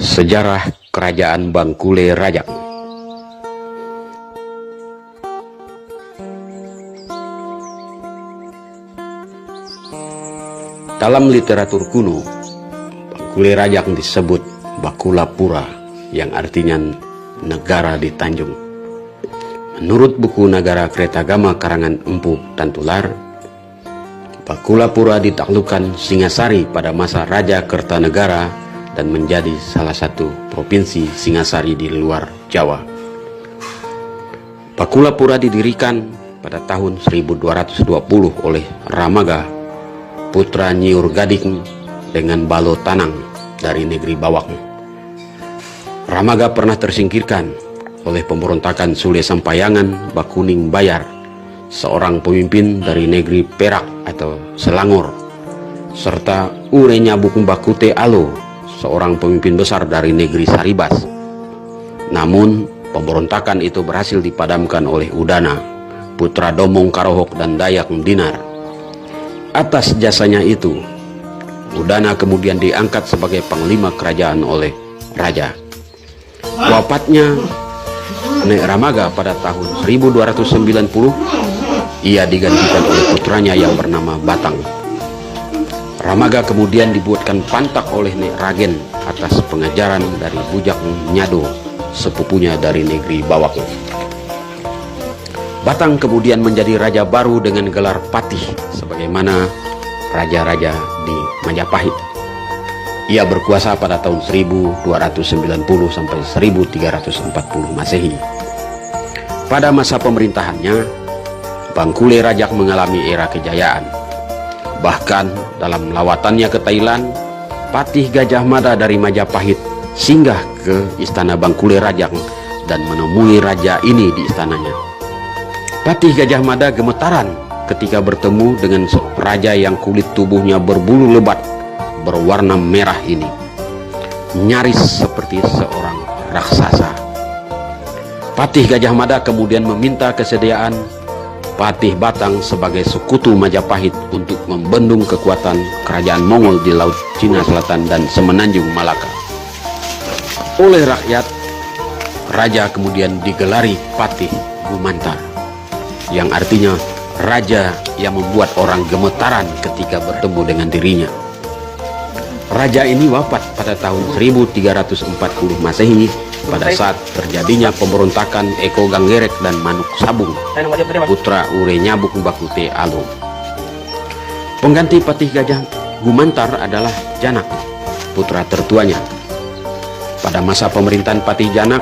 Sejarah Kerajaan Bangkule Rajang. Dalam literatur kuno, Bangkule Rajang disebut Bakulapura, yang artinya negara di Tanjung. Menurut buku Nagara Kretagama karangan Empu Tantular, Bakulapura ditaklukkan Singasari pada masa Raja Kertanegara dan menjadi salah satu provinsi Singasari di luar Jawa. Bakulapura didirikan pada tahun 1220 oleh Ramaga, putra Nyiur Gading dengan Balo Tanang dari negeri Bawang. Ramaga pernah tersingkirkan oleh pemberontakan Sule Sampayangan Bakuning Bayar, seorang pemimpin dari negeri Perak atau Selangor, serta Urenya Bukung Bakute Alo, seorang pemimpin besar dari negeri Saribas. Namun pemberontakan itu berhasil dipadamkan oleh Udana, putra Domong Karohok dan Dayak Dinar. Atas jasanya itu, Udana kemudian diangkat sebagai panglima kerajaan oleh raja. Wafatnya Nek Ramaga pada tahun 1290, ia digantikan oleh putranya yang bernama Batang. Ramaga kemudian dibuatkan pantak oleh Nek Ragen atas pengajaran dari Bujak Nyado, sepupunya dari negeri Bawak. Batang kemudian menjadi raja baru dengan gelar Patih, sebagaimana raja-raja di Majapahit. Ia berkuasa pada tahun 1290 sampai 1340 Masehi. Pada masa pemerintahannya, Bangkule Rajang mengalami era kejayaan. Bahkan dalam lawatannya ke Thailand, Patih Gajah Mada dari Majapahit singgah ke istana Bangkule Rajang dan menemui raja ini di istananya. Patih Gajah Mada gemetaran ketika bertemu dengan raja yang kulit tubuhnya berbulu lebat berwarna merah ini, nyaris seperti seorang raksasa. Patih Gajah Mada kemudian meminta kesediaan Patih Batang sebagai sekutu Majapahit untuk membendung kekuatan kerajaan Mongol di Laut Cina Selatan dan Semenanjung Malaka. Oleh rakyat, raja kemudian digelari Patih Gumantar, yang artinya raja yang membuat orang gemetaran ketika bertemu dengan dirinya. Raja ini wafat pada tahun 1340 Masehi pada saat terjadinya pemberontakan Eko Ganggerek dan Manuk Sabung, putra Urenya Bukung Bakute Alo. Pengganti Patih Gajah Gumantar adalah Janak, putra tertuanya. Pada masa pemerintahan Patih Janak,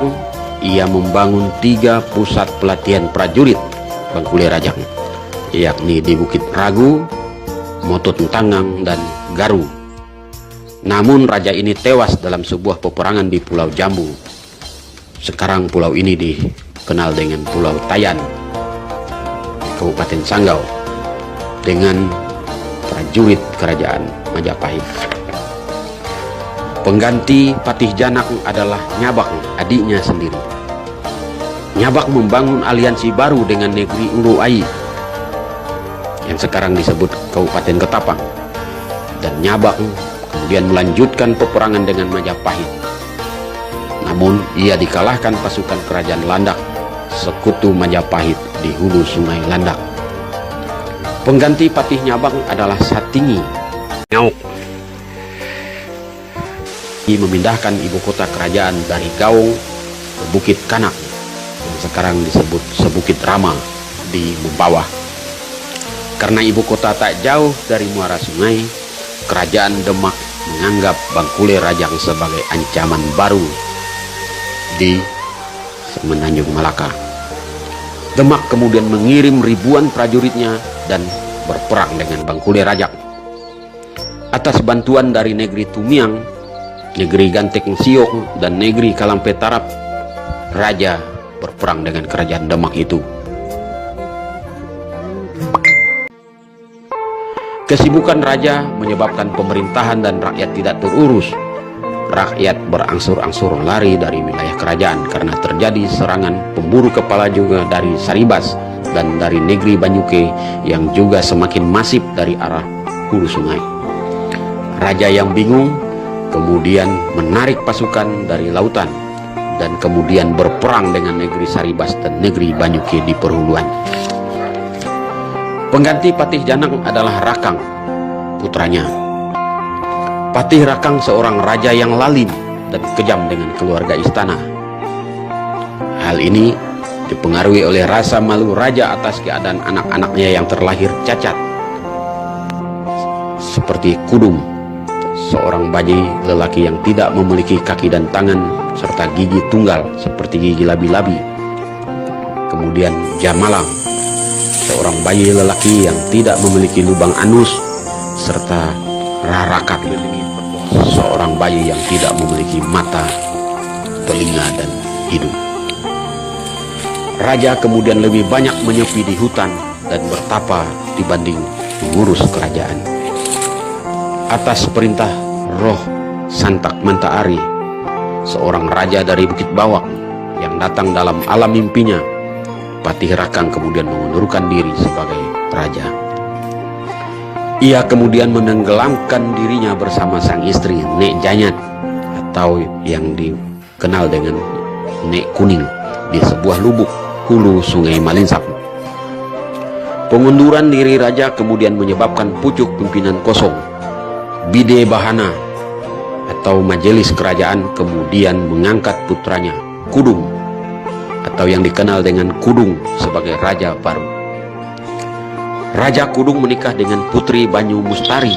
ia membangun 3 pusat pelatihan prajurit Bangkule Rajang, yakni di Bukit Ragu, Motot Tangang, dan Garu. Namun raja ini tewas dalam sebuah peperangan di Pulau Jambu. Sekarang pulau ini dikenal dengan Pulau Tayan, Kabupaten Sanggau, dengan prajurit kerajaan Majapahit. Pengganti Patih Janak adalah Nyabak, adiknya sendiri. Nyabak membangun aliansi baru dengan negeri Uruai, yang sekarang disebut Kabupaten Ketapang, dan Nyabak kemudian melanjutkan peperangan dengan Majapahit. Namun ia dikalahkan pasukan kerajaan Landak, sekutu Majapahit di hulu sungai Landak. Pengganti Patih Nyabang adalah Satingi Nyauk. Ia memindahkan ibu kota kerajaan dari Gaung ke Bukit Kanak, yang sekarang disebut Sebukit Rama di Mempawah. Karena ibu kota tak jauh dari muara sungai, kerajaan Demak menganggap Bangkule Rajang sebagai ancaman baru di Semenanjung Malaka. Demak kemudian mengirim ribuan prajuritnya dan berperang dengan Bangkule Rajang. Atas bantuan dari negeri Tumiang, negeri Ganteng Siok, dan negeri Kalampe Tarap, raja berperang dengan kerajaan Demak itu. Kesibukan raja menyebabkan pemerintahan dan rakyat tidak terurus. Rakyat berangsur-angsur lari dari wilayah kerajaan karena terjadi serangan pemburu kepala juga dari Saribas dan dari negeri Banyuke yang juga semakin masif dari arah hulu sungai. Raja yang bingung kemudian menarik pasukan dari lautan, dan kemudian berperang dengan negeri Saribas dan negeri Banyuke di perhuluan. Pengganti Patih Janang adalah Rakang, putranya. Patih Rakang seorang raja yang lalim dan kejam dengan keluarga istana. Hal ini dipengaruhi oleh rasa malu raja atas keadaan anak-anaknya yang terlahir cacat, seperti Kudung, seorang bayi lelaki yang tidak memiliki kaki dan tangan serta gigi tunggal seperti gigi labi-labi. Kemudian Jamalang, seorang bayi lelaki yang tidak memiliki lubang anus, serta Rarakat, seorang bayi yang tidak memiliki mata, telinga, dan hidung. Raja kemudian lebih banyak menyepi di hutan dan bertapa dibanding mengurus kerajaan. Atas perintah Roh Santak Mantaari, seorang raja dari Bukit Bawak yang datang dalam alam mimpinya, Patih Rakang kemudian mengundurkan diri sebagai raja. Ia kemudian menenggelamkan dirinya bersama sang istri Nek Janyat, atau yang dikenal dengan Nek Kuning, di sebuah lubuk hulu Sungai Malinsap. Pengunduran diri raja kemudian menyebabkan pucuk pimpinan kosong. Bide Bahana atau majelis kerajaan kemudian mengangkat putranya Kudung, atau yang dikenal dengan Kudung, sebagai raja baru. Raja Kudung menikah dengan Putri Banyu Mustari,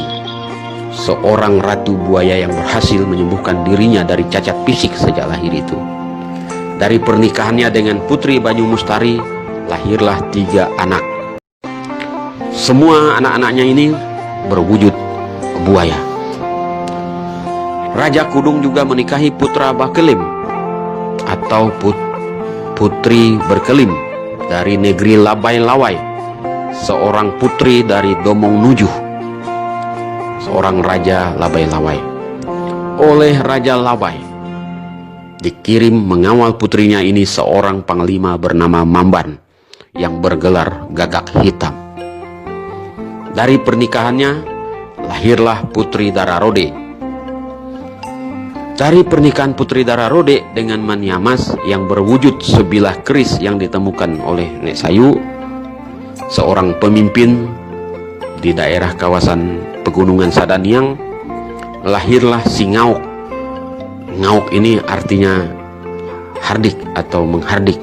seorang ratu buaya yang berhasil menyembuhkan dirinya dari cacat fisik sejak lahir itu. Dari pernikahannya dengan Putri Banyu Mustari lahirlah 3 anak. Semua anak-anaknya ini berwujud buaya. Raja Kudung juga menikahi putra Bakelim atau Putri Berkelim dari negeri Labai Lawai, seorang putri dari Domong Nujuh, seorang raja Labai Lawai. Oleh Raja Labai dikirim mengawal putrinya ini seorang panglima bernama Mamban yang bergelar Gagak Hitam. Dari pernikahannya lahirlah Putri Dararode. Dari pernikahan Putri Dararode dengan Manyamas yang berwujud sebilah keris yang ditemukan oleh Nek Sayu, seorang pemimpin di daerah kawasan Pegunungan Sadaniang, lahirlah si Ngauk. Ngauk ini artinya hardik atau menghardik,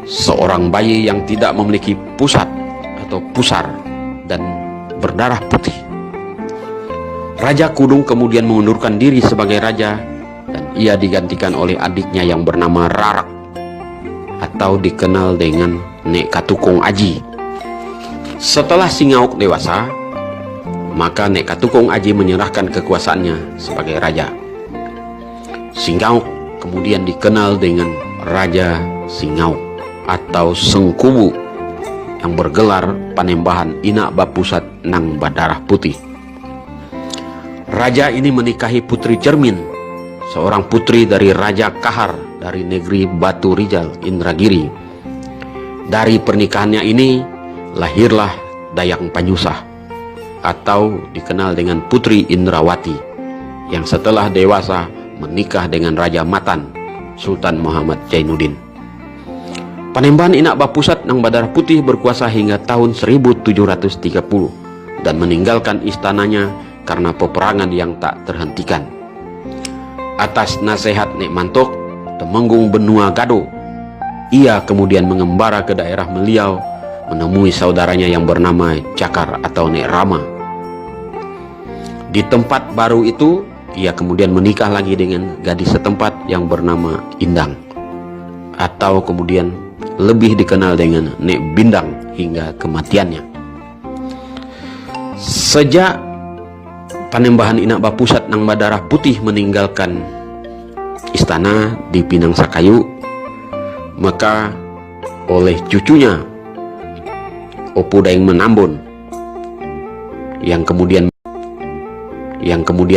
seorang bayi yang tidak memiliki pusat atau pusar dan berdarah putih. Raja Kudung kemudian mengundurkan diri sebagai raja, dan ia digantikan oleh adiknya yang bernama Rarak, atau dikenal dengan Nek Katukong Aji. Setelah si Ngauk dewasa, maka Nek Katukong Aji menyerahkan kekuasaannya sebagai raja. Si Ngauk kemudian dikenal dengan Raja Si Ngauk atau Sengkubu, yang bergelar Panembahan Inak Bapusat Nang Badarah Putih. Raja ini menikahi Putri Cermin, seorang putri dari Raja Kahar dari negeri Batu Rijal, Indragiri. Dari pernikahannya ini lahirlah Dayang Panyusah, atau dikenal dengan Putri Indrawati, yang setelah dewasa menikah dengan Raja Matan, Sultan Muhammad Jainuddin. Panembahan Inak Bapusat Nang Badarah Putih berkuasa hingga tahun 1730 dan meninggalkan istananya karena peperangan yang tak terhentikan. Atas nasihat Nek Mantok, Temenggung Benua Gado, ia kemudian mengembara ke daerah Meliau menemui saudaranya yang bernama Cakar atau Nek Rama. Di tempat baru itu, ia kemudian menikah lagi dengan gadis setempat yang bernama Indang, atau kemudian lebih dikenal dengan Nek Bindang hingga kematiannya. Sejak Panembahan Inak Bapusat Nang Badarah Putih meninggalkan istana di Pinang Sakayu, maka oleh cucunya Opu Daeng Menambun yang kemudian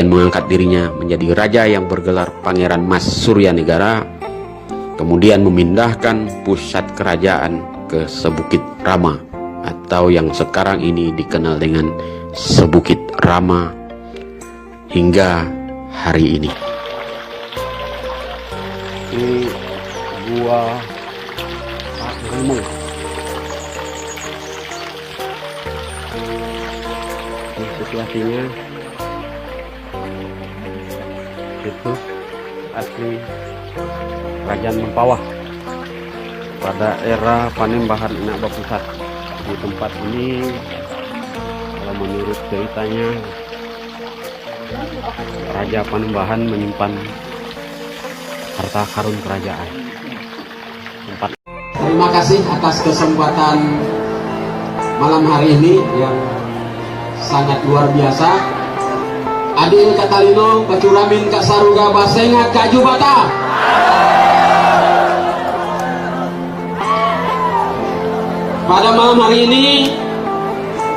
mengangkat dirinya menjadi raja yang bergelar Pangeran Mas Surya Negara, kemudian memindahkan pusat kerajaan ke Sebukit Rama, atau yang sekarang ini dikenal dengan Sebukit Rama, hingga hari ini. Ini gua Pak Grimung. Ini situasinya itu asli Kerajaan Mempawah pada era Panembahan Inaba Pusat. Di tempat ini, kalau menurut ceritanya, Raja Panembahan menyimpan harta karun kerajaan. Terima kasih atas kesempatan malam hari ini yang sangat luar biasa. Adil Katalino, Kacuramin, Kak Saruga, Basengat, Kak Jubata. Pada malam hari ini,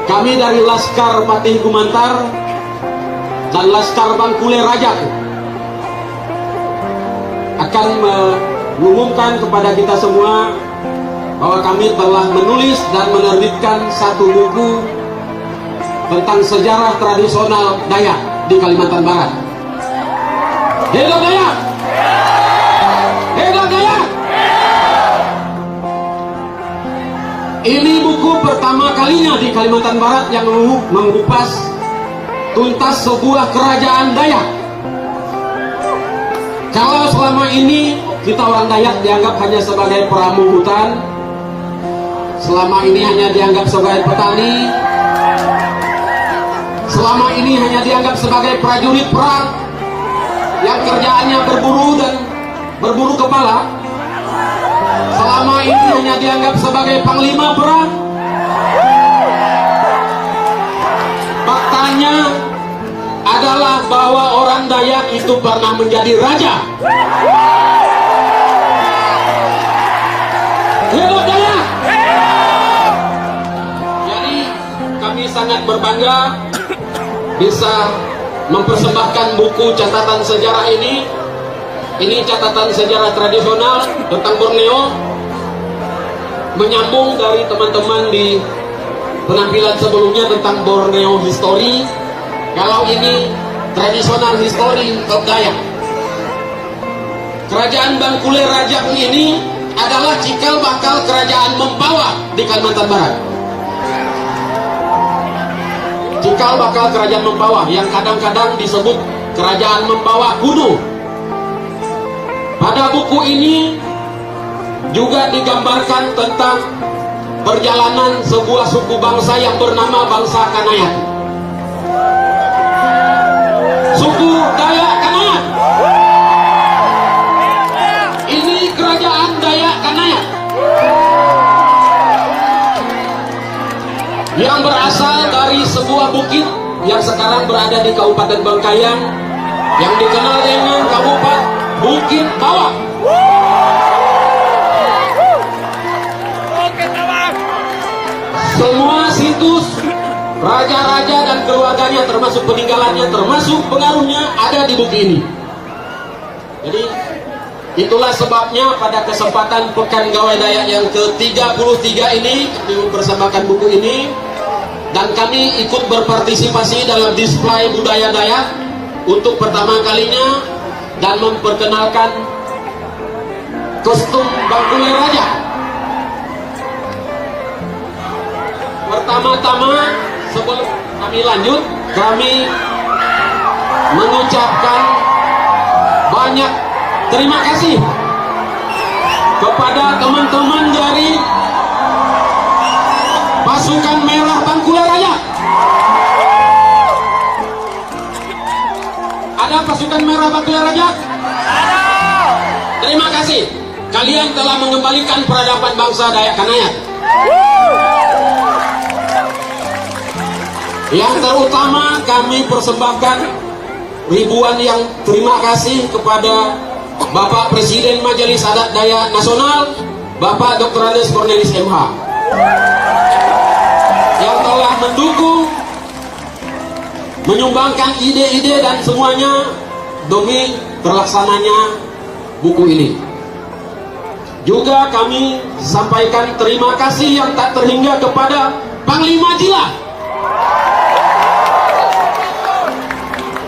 kami dari Laskar Patih Gumantar dan Laskar Bangkule Rajak akan mengumumkan kepada kita semua bahwa kami telah menulis dan menerbitkan satu buku tentang sejarah tradisional Dayak di Kalimantan Barat. Hidup Dayak! Hidup Dayak! Ini buku pertama kalinya di Kalimantan Barat yang mengupas tuntas sebuah kerajaan Dayak. Kalau selama ini kita orang Dayak dianggap hanya sebagai peramu hutan, selama ini hanya dianggap sebagai petani, selama ini hanya dianggap sebagai prajurit perang yang kerjaannya berburu dan berburu kepala, selama ini hanya dianggap sebagai panglima perang. Faktanya adalah bahwa orang Dayak itu pernah menjadi raja. Hidup Dayak! Jadi kami sangat berbangga bisa mempersembahkan buku catatan sejarah ini. Ini catatan sejarah tradisional tentang Borneo, menyambung dari teman-teman di penampilan sebelumnya tentang Borneo History. Kalau ini tradisional history of Dayak. Kerajaan Bangkule Rajak ini adalah cikal bakal kerajaan Mempawah di Kalimantan Barat. Cikal bakal kerajaan Mempawah yang kadang-kadang disebut kerajaan Mempawah kuno. Pada buku ini juga digambarkan tentang perjalanan sebuah suku bangsa yang bernama bangsa Kanayat. Suku Dayak Kanayat. Ini kerajaan Dayak Kanayat yang berasal dari sebuah bukit yang sekarang berada di Kabupaten Bangkayang yang dikenal dengan Kabupaten Bukit Bawah. Semua situs raja-raja dan keluarganya, termasuk peninggalannya, termasuk pengaruhnya, ada di buku ini. Jadi itulah sebabnya pada kesempatan Pekan Gawai Dayak yang ke-33 ini kami mempersembahkan buku ini, dan kami ikut berpartisipasi dalam display budaya Dayak untuk pertama kalinya dan memperkenalkan kostum Bangkule Raja. Pertama-tama, sebelum kami lanjut, kami mengucapkan banyak terima kasih kepada teman-teman dari Pasukan Merah Bangkule Raja. Ada Pasukan Merah Bangkule Raja? Terima kasih. Kalian telah mengembalikan peradaban bangsa Dayak Kanayat. Yang terutama kami persembahkan ribuan yang terima kasih kepada Bapak Presiden Majelis Adat Dayak Nasional, Bapak Dr. Andes Cornelis MH, yang telah mendukung, menyumbangkan ide-ide dan semuanya demi terlaksananya buku ini. Juga kami sampaikan terima kasih yang tak terhingga kepada Panglima Jila.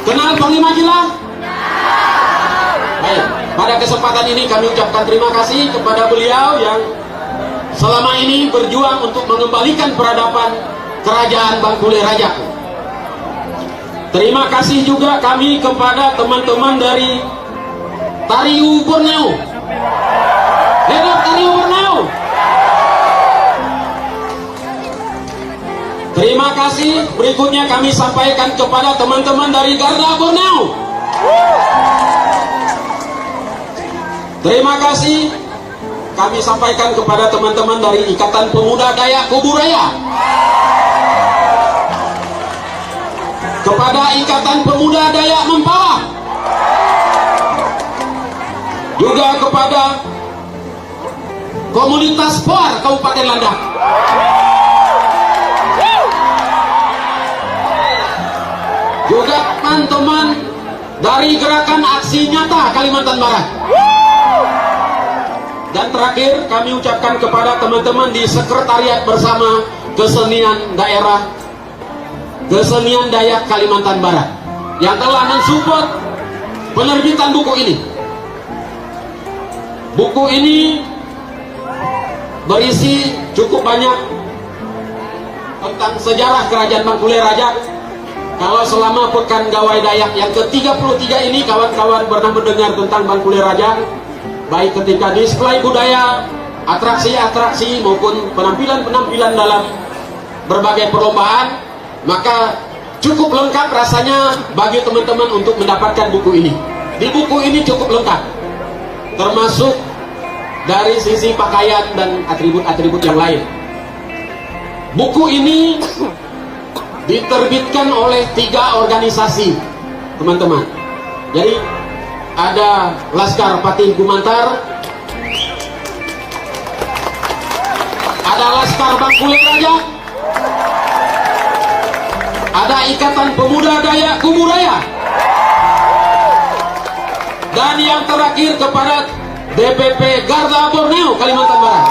Kenal Panglima Jila? pada kesempatan ini kami ucapkan terima kasih kepada beliau yang selama ini berjuang untuk mengembalikan peradaban Kerajaan Bangkulai Raja. Terima kasih juga kami kepada teman-teman dari Tariu Borneo. Hidup Tariu Borneo. Terima kasih. Berikutnya kami sampaikan kepada teman-teman dari Garda Borneo. Terima kasih kami sampaikan kepada teman-teman dari Ikatan Pemuda Dayak Kubu Raya, kepada Ikatan Pemuda Dayak Mempawah, juga kepada komunitas POAR Kabupaten Landak, juga teman-teman dari Gerakan Aksi Nyata Kalimantan Barat. Dan terakhir kami ucapkan kepada teman-teman di Sekretariat Bersama Kesenian Dayak Kalimantan Barat yang telah mensupport penerbitan buku ini. Buku ini berisi cukup banyak tentang sejarah Kerajaan Bangkulai Raja. Kalau selama Pekan Gawai Dayak yang ke-33 ini kawan-kawan pernah mendengar tentang Bangkulai Raja, baik ketika display budaya, atraksi-atraksi maupun penampilan-penampilan dalam berbagai perlombaan, maka cukup lengkap rasanya bagi teman-teman untuk mendapatkan buku ini. Di buku ini cukup lengkap, termasuk dari sisi pakaian dan atribut-atribut yang lain. Buku ini diterbitkan oleh 3 organisasi, teman-teman. Jadi ada Laskar Patih Gumantar, ada Laskar Bangkulai Raja, ada Ikatan Pemuda Dayak Kubu Raya, dan yang terakhir kepada DPP Garda Borneo Kalimantan Barat.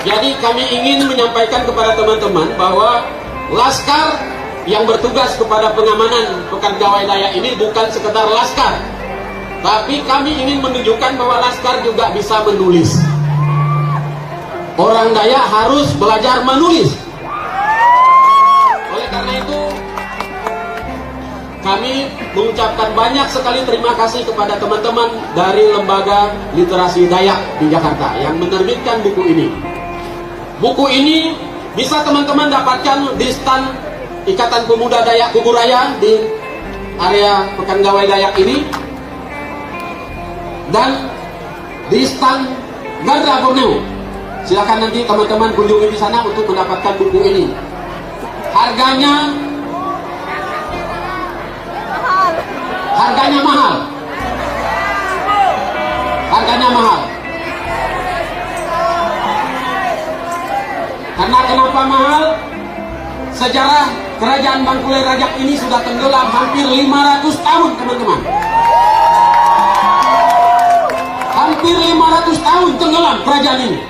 Jadi kami ingin menyampaikan kepada teman-teman bahwa Laskar yang bertugas kepada pengamanan Pekan Gawai Dayak ini bukan sekedar laskar, tapi kami ingin menunjukkan bahwa laskar juga bisa menulis. Orang Dayak harus belajar menulis. Oleh karena itu kami mengucapkan banyak sekali terima kasih kepada teman-teman dari Lembaga Literasi Dayak di Jakarta yang menerbitkan buku ini. Buku ini bisa teman-teman dapatkan di stand Ikatan Pemuda Dayak Kubu Raya di area Pekan Gawai Dayak ini, dan di stand Garda Borneo. Silakan nanti teman-teman kunjungi di sana untuk mendapatkan buku ini. Harganya mahal. Harganya mahal. Karena kenapa mahal? Sejarah Kerajaan Bangkulai Raja ini sudah tenggelam hampir 500 tahun, teman-teman. Hampir 500 tahun tenggelam kerajaan ini.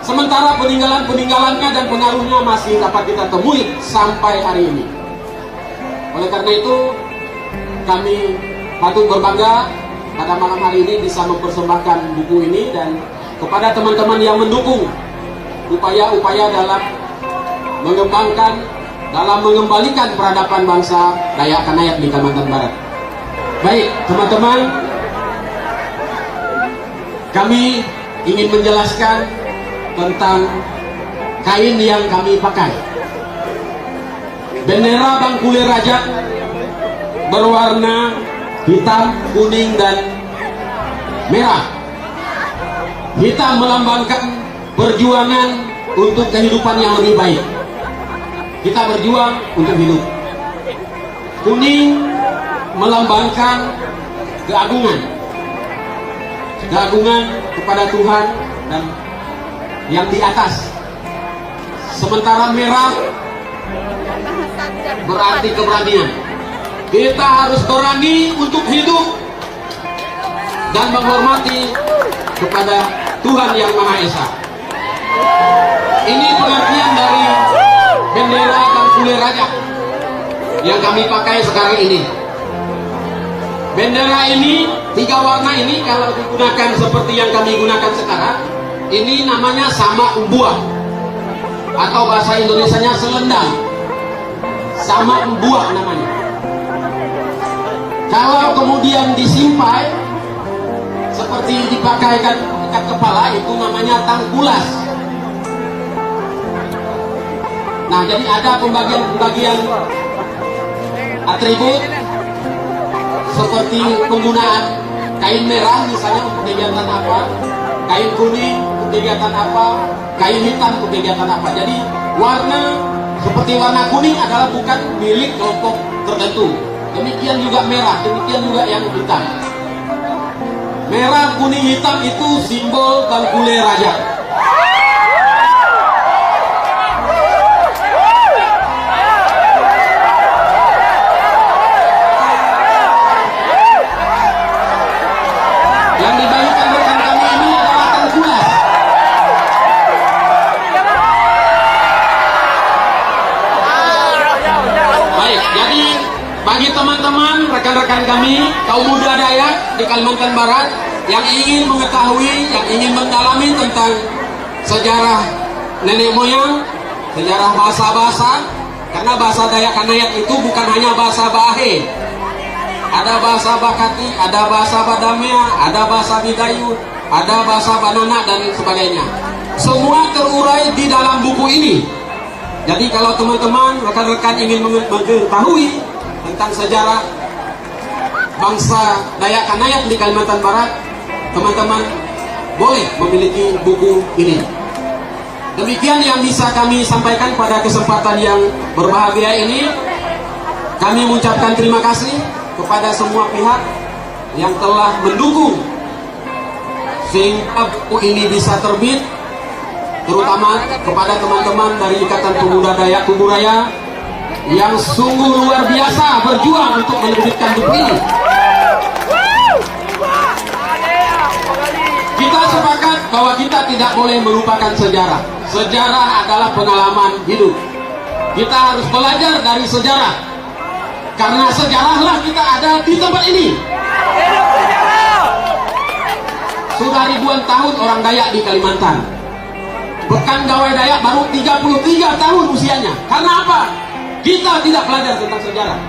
Sementara peninggalan-peninggalannya dan pengaruhnya masih dapat kita temui sampai hari ini. Oleh karena itu, kami patut berbangga pada malam hari ini bisa mempersembahkan buku ini, dan kepada teman-teman yang mendukung upaya-upaya dalam mengembalikan peradaban bangsa Dayak Kanayak di Kalimantan Barat. Baik, teman-teman, kami ingin menjelaskan tentang kain yang kami pakai. Bendera Bangkulai Raja berwarna hitam, kuning, dan merah. Hitam melambangkan perjuangan untuk kehidupan yang lebih baik. Kita berjuang untuk hidup. Kuning melambangkan keagungan kepada Tuhan dan yang di atas. Sementara merah berarti keberanian. Kita harus berani untuk hidup dan menghormati kepada Tuhan Yang Maha Esa. Ini pengertian dari bendera Bangkulai Raja yang kami pakai sekarang ini. Bendera ini, 3 warna ini kalau digunakan seperti yang kami gunakan sekarang, ini namanya sama umbuah, atau bahasa Indonesianya selendang. Sama umbuah namanya. Kalau kemudian disimpai seperti dipakaikan ikat kepala, itu namanya tangkulas. Nah, jadi ada pembagian-pembagian atribut seperti penggunaan kain merah misalnya untuk kegiatan apa, kain kuning untuk kegiatan apa, kain hitam untuk kegiatan apa. Jadi warna seperti warna kuning adalah bukan milik kelompok tertentu. Demikian juga merah, demikian juga yang hitam. Merah, kuning, hitam itu simbol Bangkule Raja. Yang dibagikan rekan kami ini adalah tangkulas. Baik, jadi bagi teman-teman, rekan-rekan kami, kaum muda Dayak di Kalimantan Barat yang ingin mengetahui, yang ingin mendalami tentang sejarah nenek moyang, sejarah bahasa-bahasa, karena bahasa Dayak Kanayat itu bukan hanya bahasa Bahe, ada bahasa Bakati, ada bahasa Badamea, ada bahasa Bidayu, ada bahasa Banana dan sebagainya. Semua terurai di dalam buku ini. Jadi kalau teman-teman, rekan-rekan ingin mengetahui tentang sejarah bangsa Dayak Kanayat di Kalimantan Barat, teman-teman boleh memiliki buku ini. Demikian yang bisa kami sampaikan pada kesempatan yang berbahagia ini. Kami mengucapkan terima kasih kepada semua pihak yang telah mendukung sehingga buku ini bisa terbit, terutama kepada teman-teman dari Ikatan Pemuda Dayak Kuburaya yang sungguh luar biasa berjuang untuk menerbitkan buku ini. Kita sepakat bahwa kita tidak boleh melupakan sejarah. Sejarah adalah pengalaman hidup. Kita harus belajar dari sejarah, karena sejarahlah kita ada di tempat ini. Sudah ribuan tahun orang Dayak di Kalimantan. Pekan Gawai Dayak baru 33 tahun usianya. Karena apa? Kita tidak belajar tentang sejarah.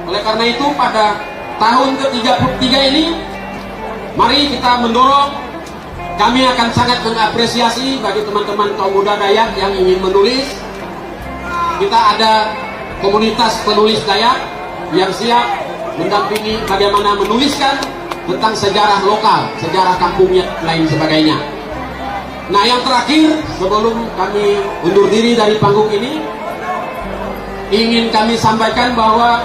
Oleh karena itu pada tahun ke-33 ini, mari kita mendorong. Kami akan sangat mengapresiasi bagi teman-teman kaum muda Dayak yang ingin menulis. Kita ada komunitas penulis Dayak yang siap mendampingi bagaimana menuliskan tentang sejarah lokal, sejarah kampungnya, lain sebagainya. Nah, yang terakhir sebelum kami undur diri dari panggung ini, ingin kami sampaikan bahwa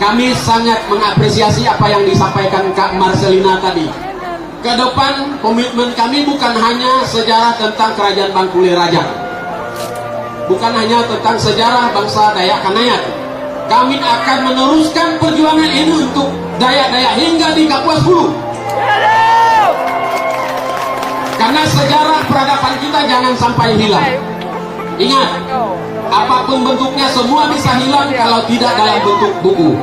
kami sangat mengapresiasi apa yang disampaikan Kak Marcelina tadi. Ke depan komitmen kami bukan hanya sejarah tentang Kerajaan Bangkule Raja, bukan hanya tentang sejarah bangsa Dayak Kanayat. Kami akan meneruskan perjuangan ini untuk Dayak-Dayak hingga di Kapuas Hulu. Karena sejarah peradaban kita jangan sampai hilang. Ingat, apapun bentuknya semua bisa hilang kalau tidak dalam bentuk buku.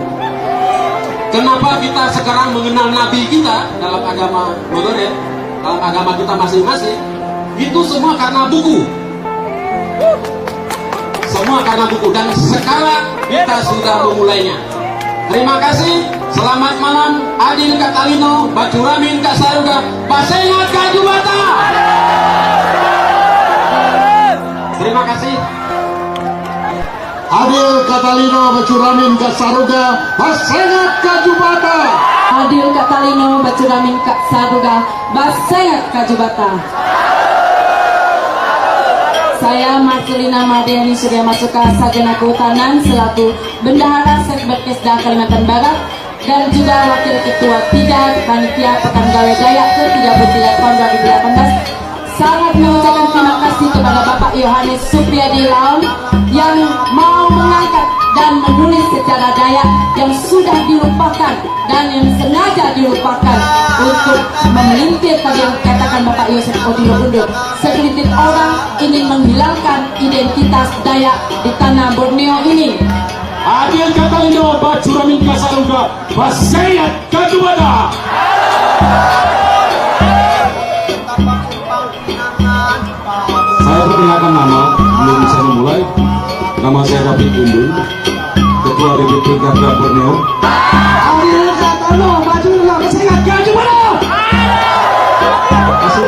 Kenapa kita sekarang mengenal Nabi kita dalam agama modern, dalam agama kita masing-masing? Itu semua karena buku. Semua karena buku, dan sekarang kita sudah memulainya. Terima kasih. Selamat malam. Adil Katalino, Bacuramin Kak Saruga, Basengat Kak Jubata. Terima kasih. Adil Katalino Bacuramin Kak Saruga, Basengat Kak Jubata. Adil Katalino Bacuramin Kak Saruga, Basengat Kak Jubata. Saya Marcelina Mardiani Surya Masuka, Sarjana Kehutanan selaku Bendahara Sekber Kesda Kalimantan Barat dan juga Wakil Ketua 3 Panitia Pekan Gawai Dayak ke-33 tahun 2018. Sangat mengucapkan terima kasih kepada Bapak Yohanes Supriyadi Laun yang mau mengangkat dan menulis secara Dayak yang sudah dilupakan dan yang sengaja dilupakan untuk memelintir tadi yang katakan Bapak Yosef Odilo Undo. Segelintir orang ingin menghilangkan identitas Dayak di tanah Borneo ini. Adil Katalino Bacuramin Kasaruga Basayat Kajuada. Saya perkenalkan nama, belum bisa memulai. Nama saya David Undun, Ketua DPP Garda Borneo. Adil Katano